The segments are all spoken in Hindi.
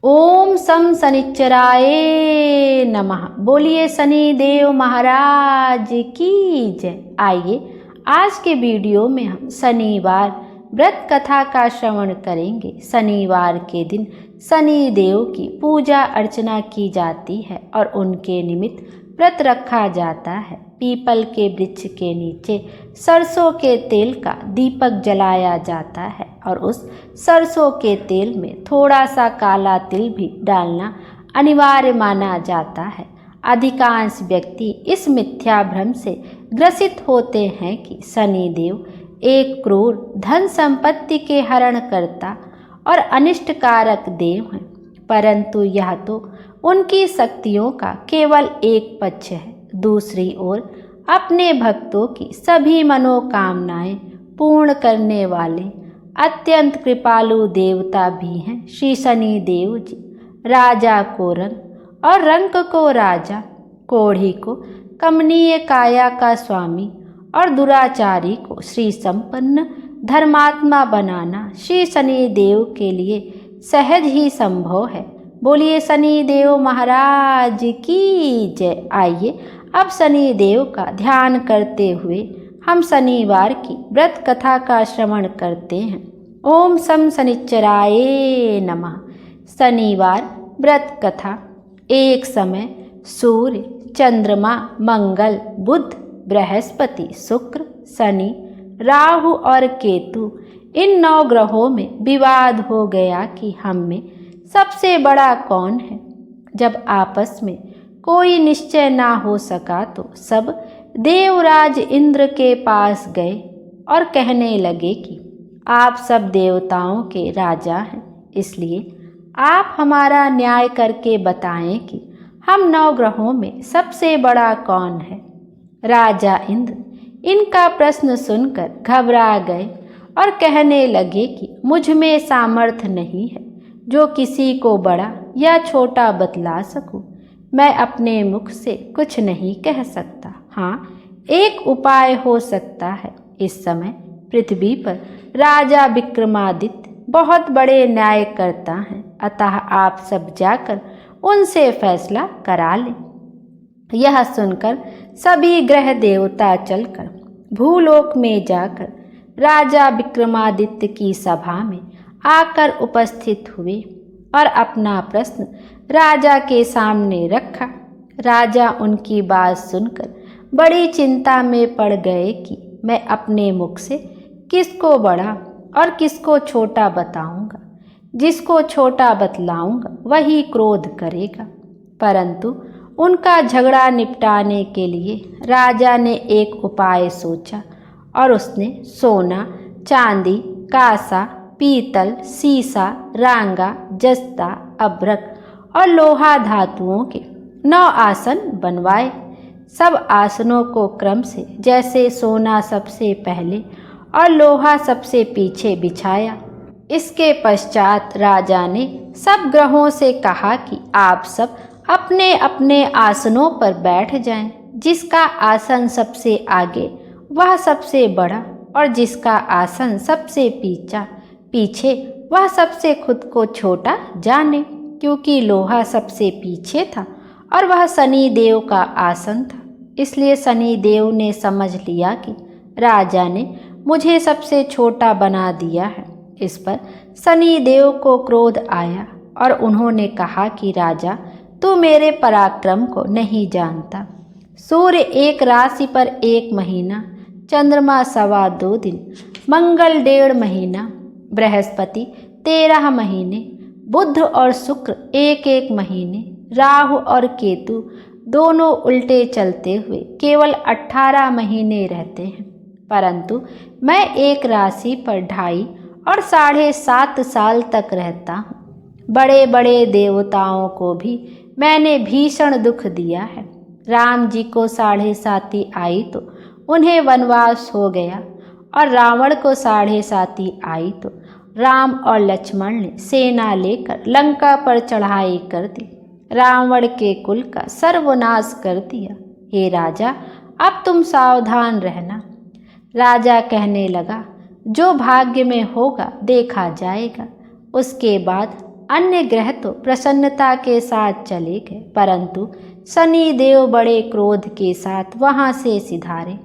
ओम सम शनिश्चराय नमः। बोलिए शनि देव महाराज की जय। आइए आज के वीडियो में हम शनिवार व्रत कथा का श्रवण करेंगे। शनिवार के दिन शनि देव की पूजा अर्चना की जाती है और उनके निमित्त व्रत रखा जाता है। पीपल के वृक्ष के नीचे सरसों के तेल का दीपक जलाया जाता है और उस सरसों के तेल में थोड़ा सा काला तिल भी डालना अनिवार्य माना जाता है। अधिकांश व्यक्ति इस मिथ्या भ्रम से ग्रसित होते हैं कि शनि देव एक क्रूर धन संपत्ति के हरण करता और अनिष्टकारक देव हैं, परंतु यह तो उनकी शक्तियों का केवल एक पक्ष है। दूसरी ओर अपने भक्तों की सभी मनोकामनाएं पूर्ण करने वाले अत्यंत कृपालु देवता भी हैं श्री शनि देव जी। राजा को रंक और रंक को राजा, कोढ़ी को कमनीय काया का स्वामी और दुराचारी को श्री संपन्न धर्मात्मा बनाना श्री शनि देव के लिए सहज ही संभव है। बोलिए शनि देव महाराज की जय। आइए अब शनि देव का ध्यान करते हुए हम शनिवार की व्रत कथा का श्रवण करते हैं। ओम सम शनिश्चराय नमः। शनिवार व्रत कथा। एक समय सूर्य, चंद्रमा, मंगल, बुध, बृहस्पति, शुक्र, शनि, राहु और केतु इन 9 ग्रहों में विवाद हो गया कि हम में सबसे बड़ा कौन है। जब आपस में कोई निश्चय ना हो सका तो सब देवराज इंद्र के पास गए और कहने लगे कि आप सब देवताओं के राजा हैं, इसलिए आप हमारा न्याय करके बताएं कि हम 9 ग्रहों में सबसे बड़ा कौन है। राजा इंद्र इनका प्रश्न सुनकर घबरा गए और कहने लगे कि मुझ में सामर्थ्य नहीं है जो किसी को बड़ा या छोटा बतला सकूं। मैं अपने मुख से कुछ नहीं कह सकता। हाँ, एक उपाय हो सकता है। इस समय पृथ्वी पर राजा विक्रमादित्य बहुत बड़े न्याय करता है, अतः आप सब जाकर उनसे फैसला करा लें। यह सुनकर सभी ग्रह देवता चलकर भूलोक में जाकर राजा विक्रमादित्य की सभा में आकर उपस्थित हुए और अपना प्रश्न राजा के सामने रखा। राजा उनकी बात सुनकर बड़ी चिंता में पड़ गए कि मैं अपने मुख से किसको बड़ा और किसको छोटा बताऊंगा। जिसको छोटा बतलाऊंगा वही क्रोध करेगा। परंतु उनका झगड़ा निपटाने के लिए राजा ने एक उपाय सोचा और उसने सोना, चांदी, कांसा, पीतल, सीसा, रांगा, जस्ता, अभ्रक और लोहा धातुओं के 9 आसन बनवाए। सब आसनों को क्रम से जैसे सोना सबसे पहले और लोहा सबसे पीछे बिछाया। इसके पश्चात राजा ने सब ग्रहों से कहा कि आप सब अपने अपने आसनों पर बैठ जाएं। जिसका आसन सबसे आगे वह सबसे बड़ा और जिसका आसन सबसे पीछे वह सबसे खुद को छोटा जाने, क्योंकि लोहा सबसे पीछे था और वह शनि देव का आसन था। इसलिए शनि देव ने समझ लिया कि राजा ने मुझे सबसे छोटा बना दिया है। इस पर शनि देव को क्रोध आया और उन्होंने कहा कि राजा, तू मेरे पराक्रम को नहीं जानता। सूर्य एक राशि पर 1 महीना, चंद्रमा 2.25 दिन, मंगल 1.5 महीना, बृहस्पति 13 महीने, बुध और शुक्र 1-1 महीने, राहु और केतु दोनों उल्टे चलते हुए केवल 18 महीने रहते हैं। परंतु मैं एक राशि पर 2.5 और 7.5 साल तक रहता हूँ। बड़े बड़े देवताओं को भी मैंने भीषण दुख दिया है। राम जी को 7.5 आई तो उन्हें वनवास हो गया और रावण को 7.5 आई तो राम और लक्ष्मण ने सेना लेकर लंका पर चढ़ाई कर दी। रावण के कुल का सर्वनाश कर दिया। हे राजा, अब तुम सावधान रहना। राजा कहने लगा, जो भाग्य में होगा देखा जाएगा। उसके बाद अन्य ग्रह तो प्रसन्नता के साथ चले गए, परंतु शनि देव बड़े क्रोध के साथ वहां से सिधारे।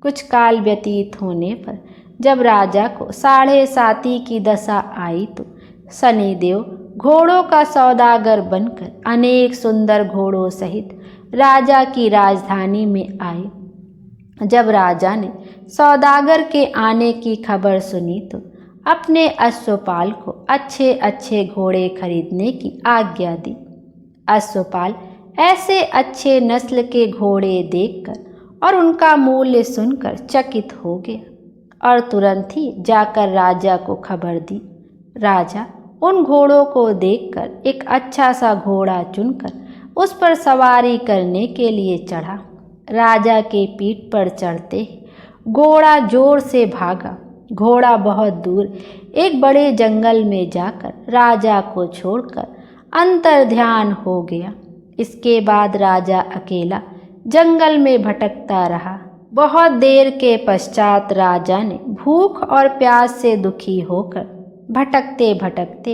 कुछ काल व्यतीत होने पर जब राजा को 7.5 की दशा आई तो शनि देव घोड़ों का सौदागर बनकर अनेक सुंदर घोड़ों सहित राजा की राजधानी में आए। जब राजा ने सौदागर के आने की खबर सुनी तो अपने अश्वपाल को अच्छे अच्छे घोड़े खरीदने की आज्ञा दी। अश्वपाल ऐसे अच्छे नस्ल के घोड़े देखकर और उनका मूल्य सुनकर चकित हो गया और तुरंत ही जाकर राजा को खबर दी। राजा उन घोड़ों को देखकर एक अच्छा सा घोड़ा चुनकर उस पर सवारी करने के लिए चढ़ा। राजा के पीठ पर चढ़ते ही घोड़ा जोर से भागा। घोड़ा बहुत दूर एक बड़े जंगल में जाकर राजा को छोड़कर अंतर्ध्यान हो गया। इसके बाद राजा अकेला जंगल में भटकता रहा। बहुत देर के पश्चात राजा ने भूख और प्यास से दुखी होकर भटकते भटकते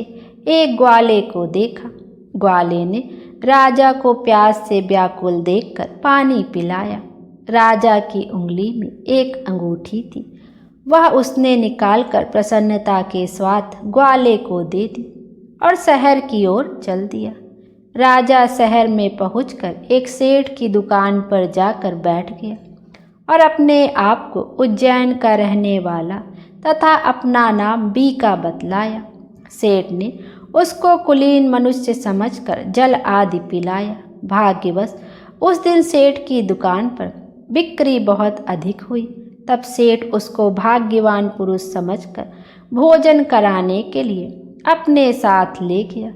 एक ग्वाले को देखा। ग्वाले ने राजा को प्यास से व्याकुल देखकर पानी पिलाया। राजा की उंगली में एक अंगूठी थी, वह उसने निकालकर प्रसन्नता के साथ ग्वाले को दे दी और शहर की ओर चल दिया। राजा शहर में पहुंचकर एक सेठ की दुकान पर जाकर बैठ गया और अपने आप को उज्जैन का रहने वाला तथा अपना नाम बीका बतलाया। सेठ ने उसको कुलीन मनुष्य समझकर जल आदि पिलाया। भाग्यवश उस दिन सेठ की दुकान पर बिक्री बहुत अधिक हुई। तब सेठ उसको भाग्यवान पुरुष समझकर भोजन कराने के लिए अपने साथ ले गया।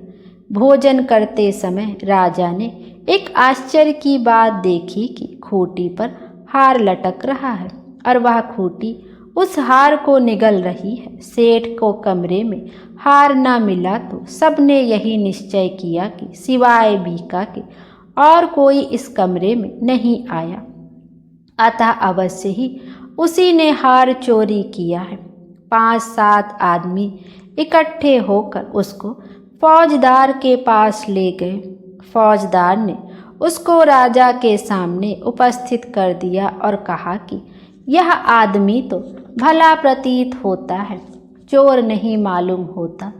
भोजन करते समय राजा ने एक आश्चर्य की बात देखी कि खूंटी पर हार लटक रहा है और वह खूंटी उस हार को निगल रही है। सेठ को कमरे में हार न मिला तो सबने यही निश्चय किया कि सिवाय बीका के और कोई इस कमरे में नहीं आया, अतः अवश्य ही उसी ने हार चोरी किया है। 5-7 आदमी इकट्ठे होकर उसको फौजदार के पास ले गए। फौजदार ने उसको राजा के सामने उपस्थित कर दिया और कहा कि यह आदमी तो भला प्रतीत होता है, चोर नहीं मालूम होता,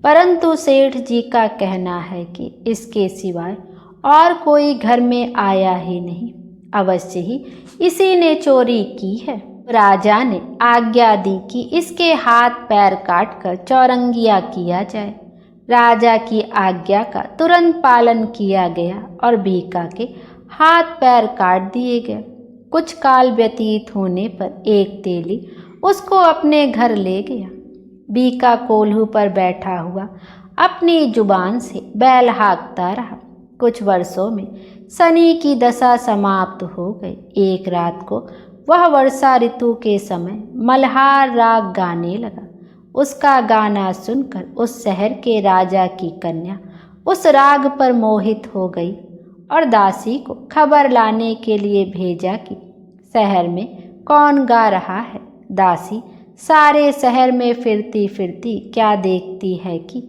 परंतु सेठ जी का कहना है कि इसके सिवाय और कोई घर में आया ही नहीं, अवश्य ही इसी ने चोरी की है। राजा ने आज्ञा दी कि इसके हाथ पैर काटकर चौरंगिया किया जाए। राजा की आज्ञा का तुरंत पालन किया गया और बीका के हाथ पैर काट दिए गए। कुछ काल व्यतीत होने पर एक तेली उसको अपने घर ले गया। बीका कोल्हू पर बैठा हुआ अपनी जुबान से बैल हाँकता रहा। कुछ वर्षों में शनि की दशा समाप्त हो गई। एक रात को वह वर्षा ऋतु के समय मल्हार राग गाने लगा। उसका गाना सुनकर उस शहर के राजा की कन्या उस राग पर मोहित हो गई और दासी को खबर लाने के लिए भेजा कि शहर में कौन गा रहा है। दासी सारे शहर में फिरती फिरती क्या देखती है कि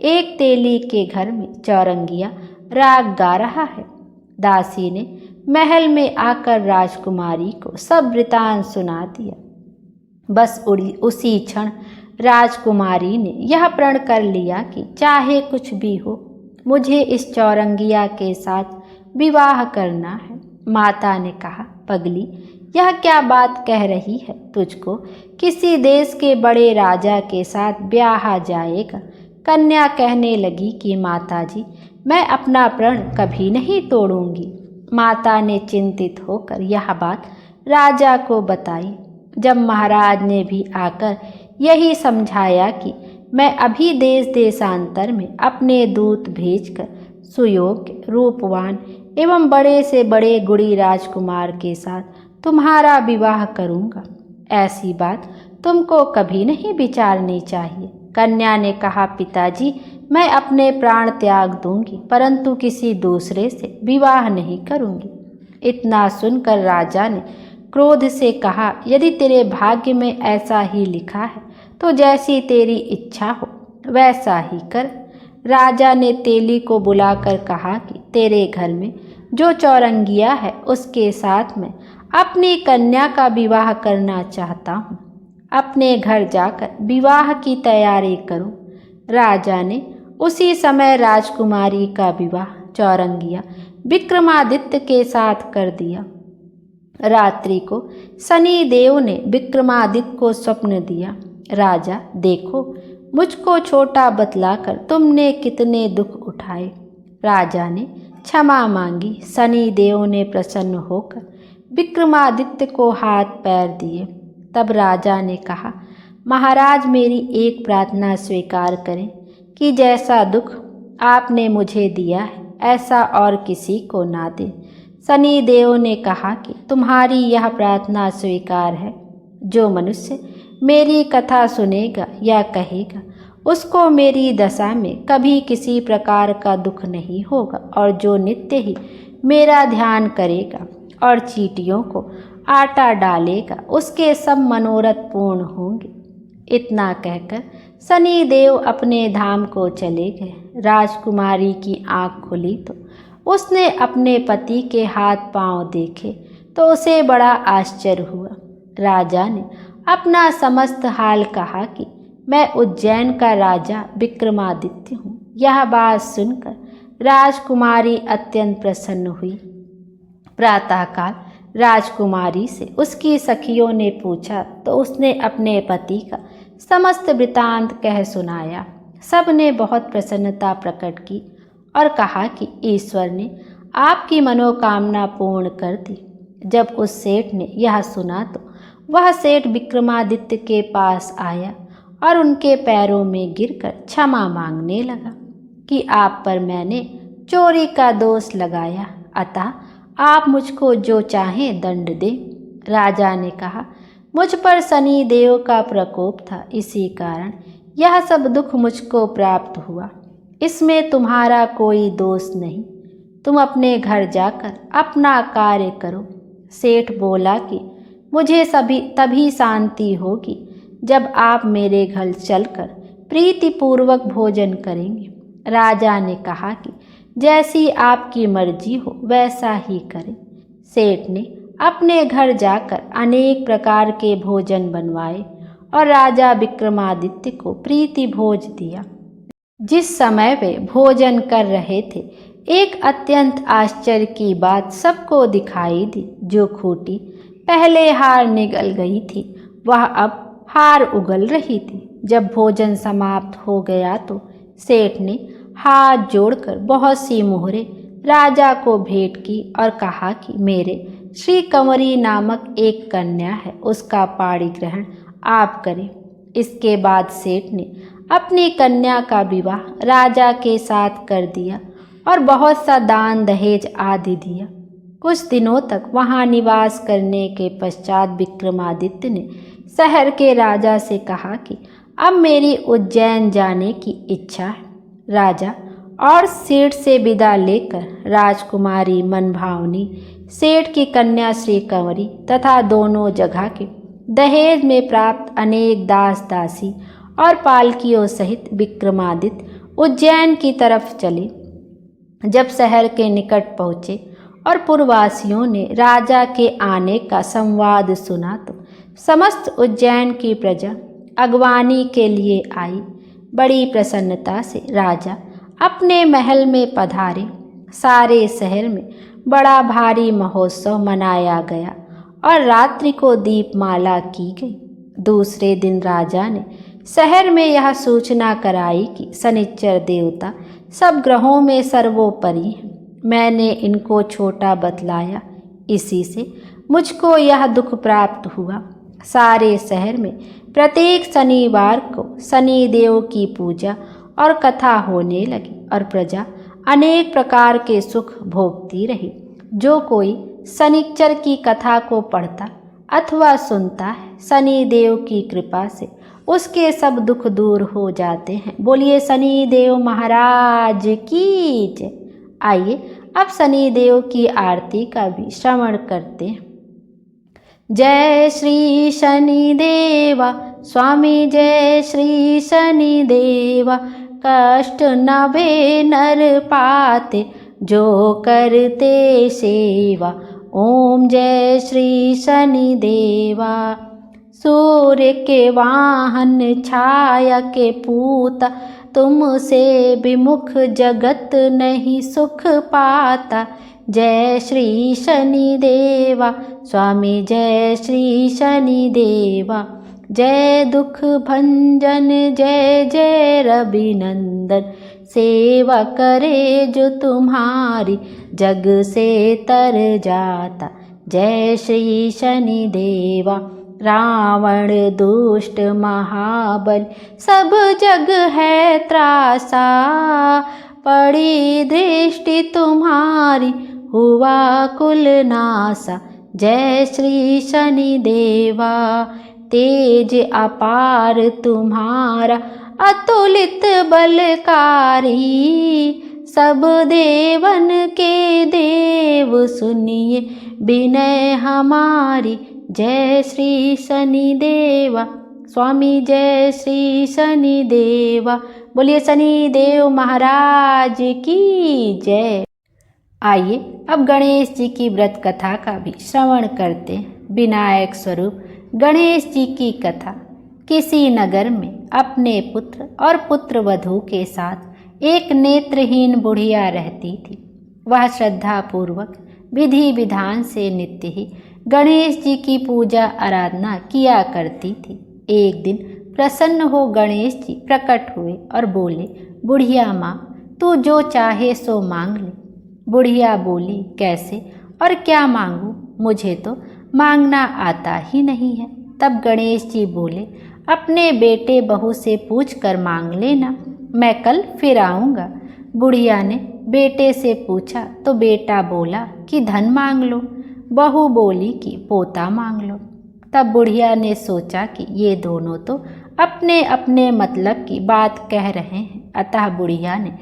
एक तेली के घर में चौरंगिया राग गा रहा है। दासी ने महल में आकर राजकुमारी को सब वृतांत सुना दिया। बस उसी क्षण राजकुमारी ने यह प्रण कर लिया कि चाहे कुछ भी हो, मुझे इस चौरंगिया के साथ विवाह करना है। माता ने कहा, पगली, यह क्या बात कह रही है? तुझको किसी देश के बड़े राजा के साथ ब्याह जाएगा। कन्या कहने लगी कि माताजी, मैं अपना प्रण कभी नहीं तोड़ूंगी। माता ने चिंतित होकर यह बात राजा को बताई। जब महाराज ने भी आकर यही समझाया कि मैं अभी देश देशांतर में अपने दूत भेजकर सुयोग्य, रूपवान एवं बड़े से बड़े गुणी राजकुमार के साथ तुम्हारा विवाह करूंगा, ऐसी बात तुमको कभी नहीं विचारनी चाहिए। कन्या ने कहा, पिताजी, मैं अपने प्राण त्याग दूंगी, परंतु किसी दूसरे से विवाह नहीं करूंगी। इतना सुनकर राजा ने क्रोध से कहा, यदि तेरे भाग्य में ऐसा ही लिखा है तो जैसी तेरी इच्छा हो वैसा ही कर। राजा ने तेली को बुलाकर कहा कि तेरे घर में जो चौरंगिया है उसके साथ मैं अपनी कन्या का विवाह करना चाहता हूँ। अपने घर जाकर विवाह की तैयारी करो। राजा ने उसी समय राजकुमारी का विवाह चौरंगिया विक्रमादित्य के साथ कर दिया। रात्रि को शनि देव ने विक्रमादित्य को स्वप्न दिया, राजा देखो, मुझको छोटा बतलाकर तुमने कितने दुख उठाए। राजा ने क्षमा मांगी। शनि देव ने प्रसन्न होकर विक्रमादित्य को हाथ पैर दिए। तब राजा ने कहा, महाराज मेरी एक प्रार्थना स्वीकार करें कि जैसा दुख आपने मुझे दिया है ऐसा और किसी को ना दें। शनि देव ने कहा कि तुम्हारी यह प्रार्थना स्वीकार है। जो मनुष्य मेरी कथा सुनेगा या कहेगा उसको मेरी दशा में कभी किसी प्रकार का दुख नहीं होगा, और जो नित्य ही मेरा ध्यान करेगा और चींटियों को आटा डालेगा उसके सब मनोरथ पूर्ण होंगे। इतना कहकर शनि देव अपने धाम को चले गए। राजकुमारी की आँख खुली तो उसने अपने पति के हाथ पांव देखे तो उसे बड़ा आश्चर्य हुआ। राजा ने अपना समस्त हाल कहा कि मैं उज्जैन का राजा विक्रमादित्य हूँ। यह बात सुनकर राजकुमारी अत्यंत प्रसन्न हुई। प्रातःकाल राजकुमारी से उसकी सखियों ने पूछा तो उसने अपने पति का समस्त वृतांत कह सुनाया। सब ने बहुत प्रसन्नता प्रकट की और कहा कि ईश्वर ने आपकी मनोकामना पूर्ण कर दी। जब उस सेठ ने यह सुना तो वह सेठ विक्रमादित्य के पास आया और उनके पैरों में गिरकर क्षमा मांगने लगा कि आप पर मैंने चोरी का दोष लगाया, अतः आप मुझको जो चाहें दंड दें। राजा ने कहा, मुझ पर शनि देव का प्रकोप था, इसी कारण यह सब दुख मुझको प्राप्त हुआ। इसमें तुम्हारा कोई दोष नहीं। तुम अपने घर जाकर अपना कार्य करो। सेठ बोला कि मुझे तभी शांति होगी जब आप मेरे घर चलकर प्रीतिपूर्वक भोजन करेंगे। राजा ने कहा कि जैसी आपकी मर्जी हो वैसा ही करें। सेठ ने अपने घर जाकर अनेक प्रकार के भोजन बनवाए और राजा विक्रमादित्य को प्रीति भोज दिया। जिस समय वे भोजन कर रहे थे एक अत्यंत आश्चर्य की बात सबको दिखाई दी। जो खूंटी पहले हार निगल गई थी वह अब हार उगल रही थी। जब भोजन समाप्त हो गया तो सेठ ने हाथ जोड़कर बहुत सी मोहरें राजा को भेंट की और कहा कि मेरे श्री कंवरी नामक एक कन्या है, उसका पाणी ग्रहण आप करें। इसके बाद सेठ ने अपनी कन्या का विवाह राजा के साथ कर दिया और बहुत सा दान दहेज आदि दिया। कुछ दिनों तक वहां निवास करने के पश्चात विक्रमादित्य ने शहर के राजा से कहा कि अब मेरी उज्जैन जाने की इच्छा है। राजा और सेठ से विदा लेकर राजकुमारी मनभावनी, सेठ की कन्या श्री कंवरी तथा दोनों जगह के दहेज में प्राप्त अनेक दास दासी और पालकियों सहित विक्रमादित्य उज्जैन की तरफ चले। जब शहर के निकट पहुँचे और पुरवासियों ने राजा के आने का संवाद सुना तो समस्त उज्जैन की प्रजा अगवानी के लिए आई। बड़ी प्रसन्नता से राजा अपने महल में पधारे। सारे शहर में बड़ा भारी महोत्सव मनाया गया और रात्रि को दीपमाला की गई। दूसरे दिन राजा ने शहर में यह सूचना कराई कि शनिचर देवता सब ग्रहों में सर्वोपरि हैं। मैंने इनको छोटा बतलाया, इसी से मुझको यह दुख प्राप्त हुआ। सारे शहर में प्रत्येक शनिवार को शनि देव की पूजा और कथा होने लगी और प्रजा अनेक प्रकार के सुख भोगती रही। जो कोई शनिचर की कथा को पढ़ता अथवा सुनता है, शनि देव की कृपा से उसके सब दुख दूर हो जाते हैं। बोलिए शनि देव महाराज की जय। आइए अब शनि देव की आरती का भी श्रवण करते हैं। जय श्री शनि देवा स्वामी, जय श्री शनि देवा, कष्ट नभे नर पाते, जो करते सेवा। ओम जय श्री शनि देवा। सूर्य के वाहन छाया के पूता, तुमसे विमुख जगत नहीं सुख पाता। जय श्री शनि देवा। स्वामी जय श्री शनि देवा। जय दुख भंजन जय जय रविनंदन, सेवा करे जो तुम्हारी जग से तर जाता। जय श्री शनि देवा। रावण दुष्ट महाबल सब जग है त्रासा, पड़ी दृष्टि तुम्हारी हुआ कुल नासा। जय श्री शनि देवा। तेज अपार तुम्हारा अतुलित बलकारी, सब देवन के देव सुनिए विनय हमारी। जय श्री शनि देवा। स्वामी जय श्री शनि देवा। बोलिए शनि देव महाराज की जय। आइए अब गणेश जी की व्रत कथा का भी श्रवण करते हैं। विनायक स्वरूप गणेश जी की कथा। किसी नगर में अपने पुत्र और पुत्रवधू के साथ एक नेत्रहीन बुढ़िया रहती थी। वह श्रद्धापूर्वक विधि विधान से नित्य ही गणेश जी की पूजा आराधना किया करती थी। एक दिन प्रसन्न हो गणेश जी प्रकट हुए और बोले, बुढ़िया माँ, तू जो चाहे सो मांग ले। बुढ़िया बोली, कैसे और क्या मांगूं? मुझे तो मांगना आता ही नहीं है। तब गणेश जी बोले, अपने बेटे बहू से पूछ कर मांग लेना, मैं कल फिर आऊँगा। बुढ़िया ने बेटे से पूछा तो बेटा बोला कि धन मांग लो। बहू बोली कि पोता मांग लो। तब बुढ़िया ने सोचा कि ये दोनों तो अपने अपने मतलब की बात कह रहे हैं। अतः बुढ़िया ने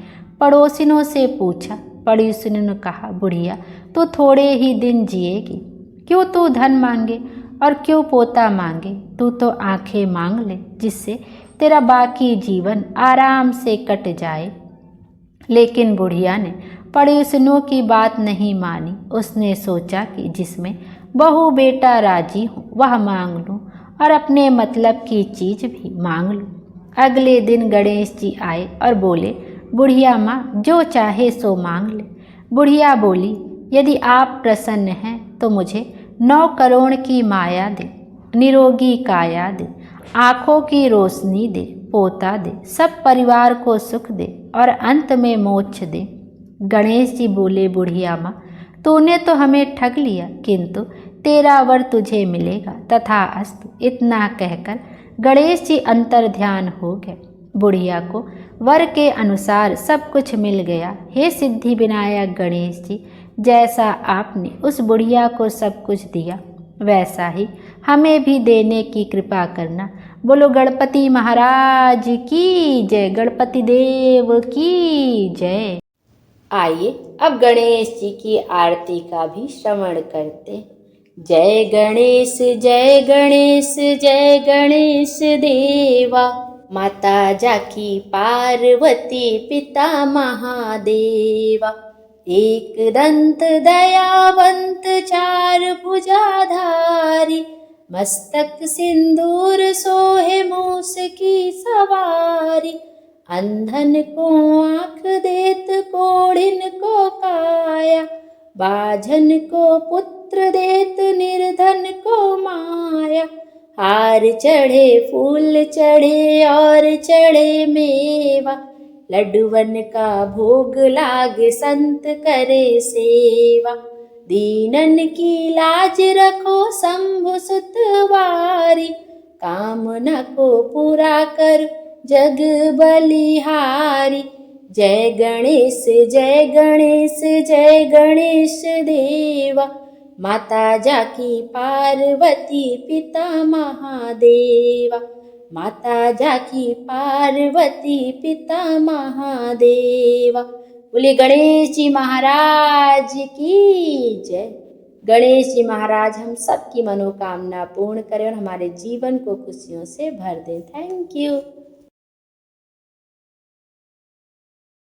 पड़ोसिनों से पूछा। पड़ोसिनों ने कहा, बुढ़िया तू थोड़े ही दिन जिएगी, क्यों तू धन मांगे और क्यों पोता मांगे? तू तो आंखें मांग ले, जिससे तेरा बाकी जीवन आराम से कट जाए। लेकिन बुढ़िया ने पड़ोसिनों की बात नहीं मानी। उसने सोचा कि जिसमें बहू बेटा राजी हो वह मांग लूँ और अपने मतलब की चीज़ भी मांग लूँ। अगले दिन गणेश जी आए और बोले, बुढ़िया माँ, जो चाहे सो मांग ले। बुढ़िया बोली, यदि आप प्रसन्न हैं तो मुझे 9 करोड़ की माया दे, निरोगी काया दे, आँखों की रोशनी दे, पोता दे, सब परिवार को सुख दे और अंत में मोक्ष दे। गणेश जी बोले, बुढ़िया माँ, तूने तो हमें ठग लिया, किंतु तेरा वर तुझे मिलेगा, तथा अस्तु। इतना कहकर गणेश जी अंतर ध्यान हो गए। बुढ़िया को वर के अनुसार सब कुछ मिल गया। हे सिद्धि विनायक गणेश जी, जैसा आपने उस बुढ़िया को सब कुछ दिया, वैसा ही हमें भी देने की कृपा करना। बोलो गणपति महाराज की जय, गणपति देव की जय। आइए अब गणेश जी की आरती का भी श्रवण करते। जय गणेश जय गणेश जय गणेश देवा, माता जाकी पार्वती पिता महादेवा। एक दंत दयावंत चार भुजाधारी, मस्तक सिंदूर सोहे मूस की सवारी। अंधन को आँख देत कोढ़िन को काया, बाझन को पुत्र देत निर्धन को माया। हार चढ़े फूल चढ़े और चढ़े मेवा, लड्डुवन का भोग लागे संत करे सेवा। दीनन की लाज रखो शंभु सुतवारी, कामना को पूरा कर जग बलिहारी। जय गणेश जय गणेश जय गणेश देवा, माता जाकी पार्वती पिता महादेवा। माता जाकी पार्वती पिता महादेवा। बोलिए गणेश जी महाराज की जय। गणेश जी महाराज हम सबकी मनोकामना पूर्ण करें और हमारे जीवन को खुशियों से भर दें। Thank you.